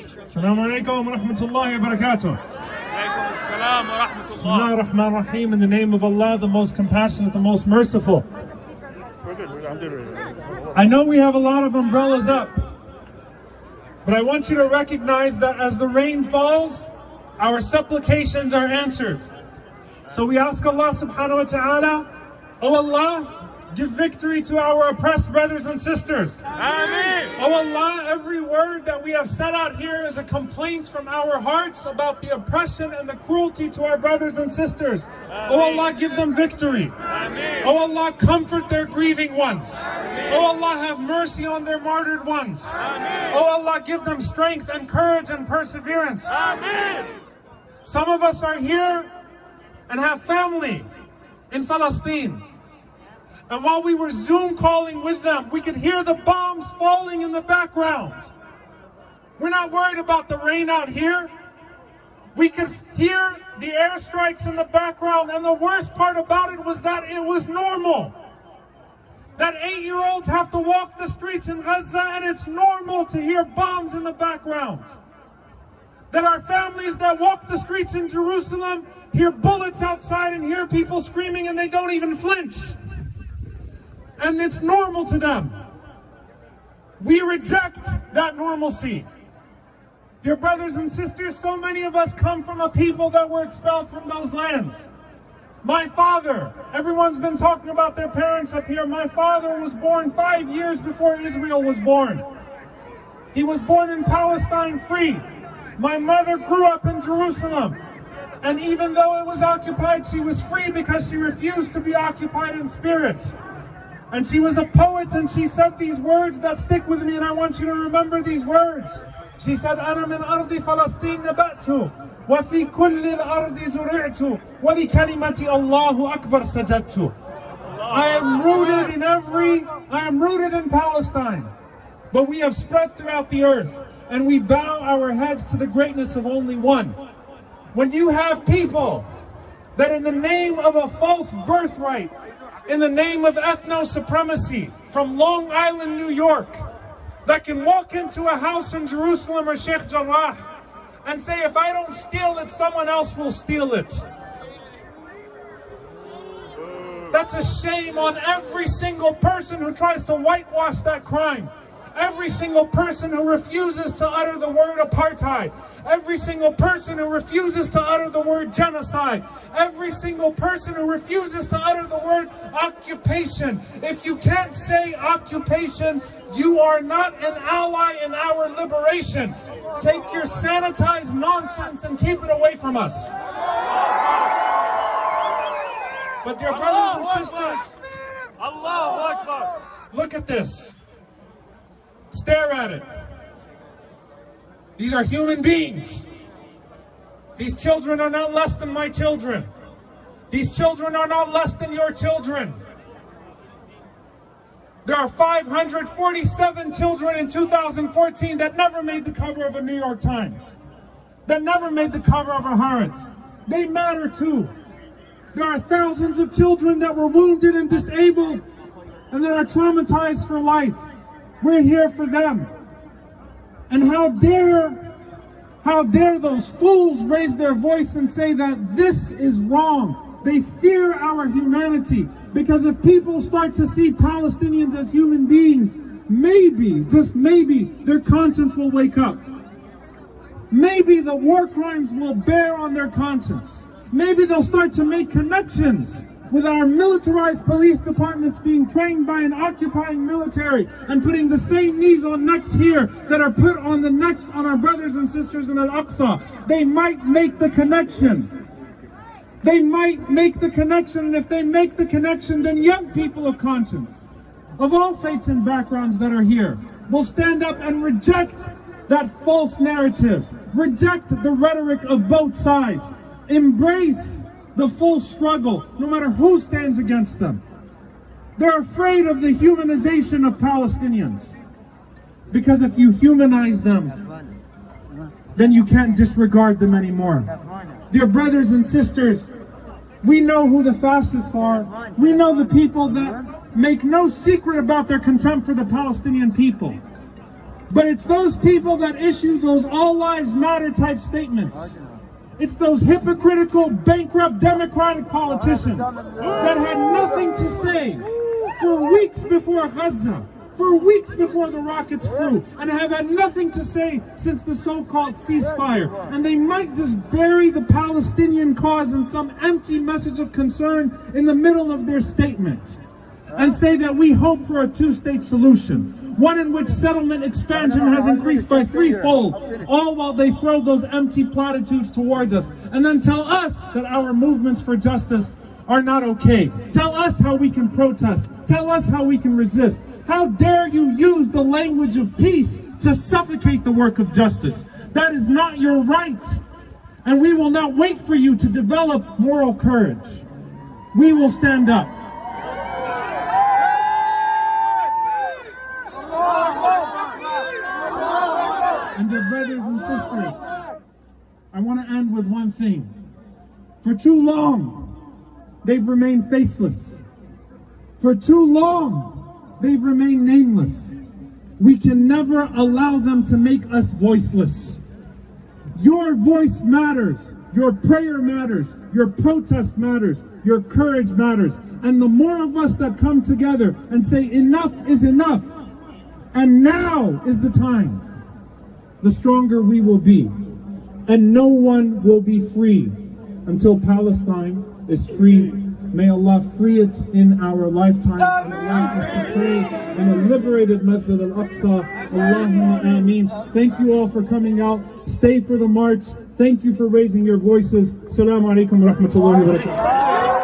Assalamu alaikum wa rahmatullahi wa barakatuh. Alaikum assalam wa rahmatullah. Bismillah ar-Rahman ar-Rahim. In the name of Allah, the most compassionate, the most merciful. We're good. I know we have a lot of umbrellas up, but I want you to recognize that as the rain falls, our supplications are answered. So we ask Allah subhanahu wa ta'ala, oh Allah, give victory to our oppressed brothers and sisters. Ameen. Oh Allah, every word that we have said out here is a complaint from our hearts about the oppression and the cruelty to our brothers and sisters. Oh Allah, give them victory. Ameen. Oh Allah, comfort their grieving ones. Oh Allah, have mercy on their martyred ones. Ameen. Oh Allah, give them strength and courage and perseverance. Ameen. Some of us are here and have family in Palestine. And while we were Zoom calling with them, we could hear the bombs falling in the background. We're not worried about the rain out here. We could hear the airstrikes in the background, and the worst part about it was that it was normal. That 8-year-olds have to walk the streets in Gaza, and it's normal to hear bombs in the background. That our families that walk the streets in Jerusalem hear bullets outside and hear people screaming, and they don't even flinch. And it's normal to them. We reject that normalcy. Dear brothers and sisters, so many of us come from a people that were expelled from those lands. My father, everyone's been talking about their parents up here. My father was born 5 years before Israel was born. He was born in Palestine free. My mother grew up in Jerusalem. And even though it was occupied, she was free because she refused to be occupied in spirit. And she was a poet, and she said these words that stick with me, and I want you to remember these words. She said, أنا من أرض فلسطين نبأت وفي كل الأرض زرعت ولكلمة الله أكبر سجدت. I am rooted in Palestine, but we have spread throughout the earth, and we bow our heads to the greatness of only one. When you have people that in the name of a false birthright, in the name of ethno-supremacy from Long Island, New York, that can walk into a house in Jerusalem or Sheikh Jarrah and say, if I don't steal it, someone else will steal it. That's a shame on every single person who tries to whitewash that crime. Every single person who refuses to utter the word apartheid. Every single person who refuses to utter the word genocide. Every single person who refuses to utter the word occupation. If you can't say occupation, you are not an ally in our liberation. Take your sanitized nonsense and keep it away from us. But dear brothers and sisters, Allahu Akbar. Look at this. Stare at it. These are human beings. These children are not less than my children. These children are not less than your children. There are 547 children in 2014 that never made the cover of a New York Times, that never made the cover of a Haaretz. They matter too. There are thousands of children that were wounded and disabled and that are traumatized for life. We're here for them. And how dare those fools raise their voice and say that this is wrong. They fear our humanity, because if people start to see Palestinians as human beings, maybe, just maybe, their conscience will wake up. Maybe the war crimes will bear on their conscience. Maybe they'll start to make connections with our militarized police departments being trained by an occupying military and putting the same knees on necks here that are put on the necks on our brothers and sisters in Al-Aqsa. They might make the connection. They might make the connection, and if they make the connection, then young people of conscience, of all faiths and backgrounds that are here, will stand up and reject that false narrative, reject the rhetoric of both sides, embrace the full struggle, no matter who stands against them. They're afraid of the humanization of Palestinians, because if you humanize them, then you can't disregard them anymore. Dear brothers and sisters, we know who the fascists are. We know the people that make no secret about their contempt for the Palestinian people. But it's those people that issue those all lives matter type statements. It's those hypocritical, bankrupt Democratic politicians that had nothing to say for weeks before Gaza, for weeks before the rockets flew, and have had nothing to say since the so-called ceasefire. And they might just bury the Palestinian cause in some empty message of concern in the middle of their statement and say that we hope for a two-state solution. One in which settlement expansion has increased by threefold, all while they throw those empty platitudes towards us, and then tell us that our movements for justice are not okay. Tell us how we can protest. Tell us how we can resist. How dare you use the language of peace to suffocate the work of justice? That is not your right. And we will not wait for you to develop moral courage. We will stand up. And dear brothers and sisters, I want to end with one thing. For too long, they've remained faceless. For too long, they've remained nameless. We can never allow them to make us voiceless. Your voice matters. Your prayer matters. Your protest matters. Your courage matters. And the more of us that come together and say enough is enough, and now is the time, the stronger we will be. And no one will be free until Palestine is free. May Allah free it in our lifetime. And allow us to pray in a liberated Masjid al-Aqsa. Allahumma ameen. Thank you all for coming out. Stay for the march. Thank you for raising your voices. Assalamu alaikum wa rahmatullahi wa barakatuh.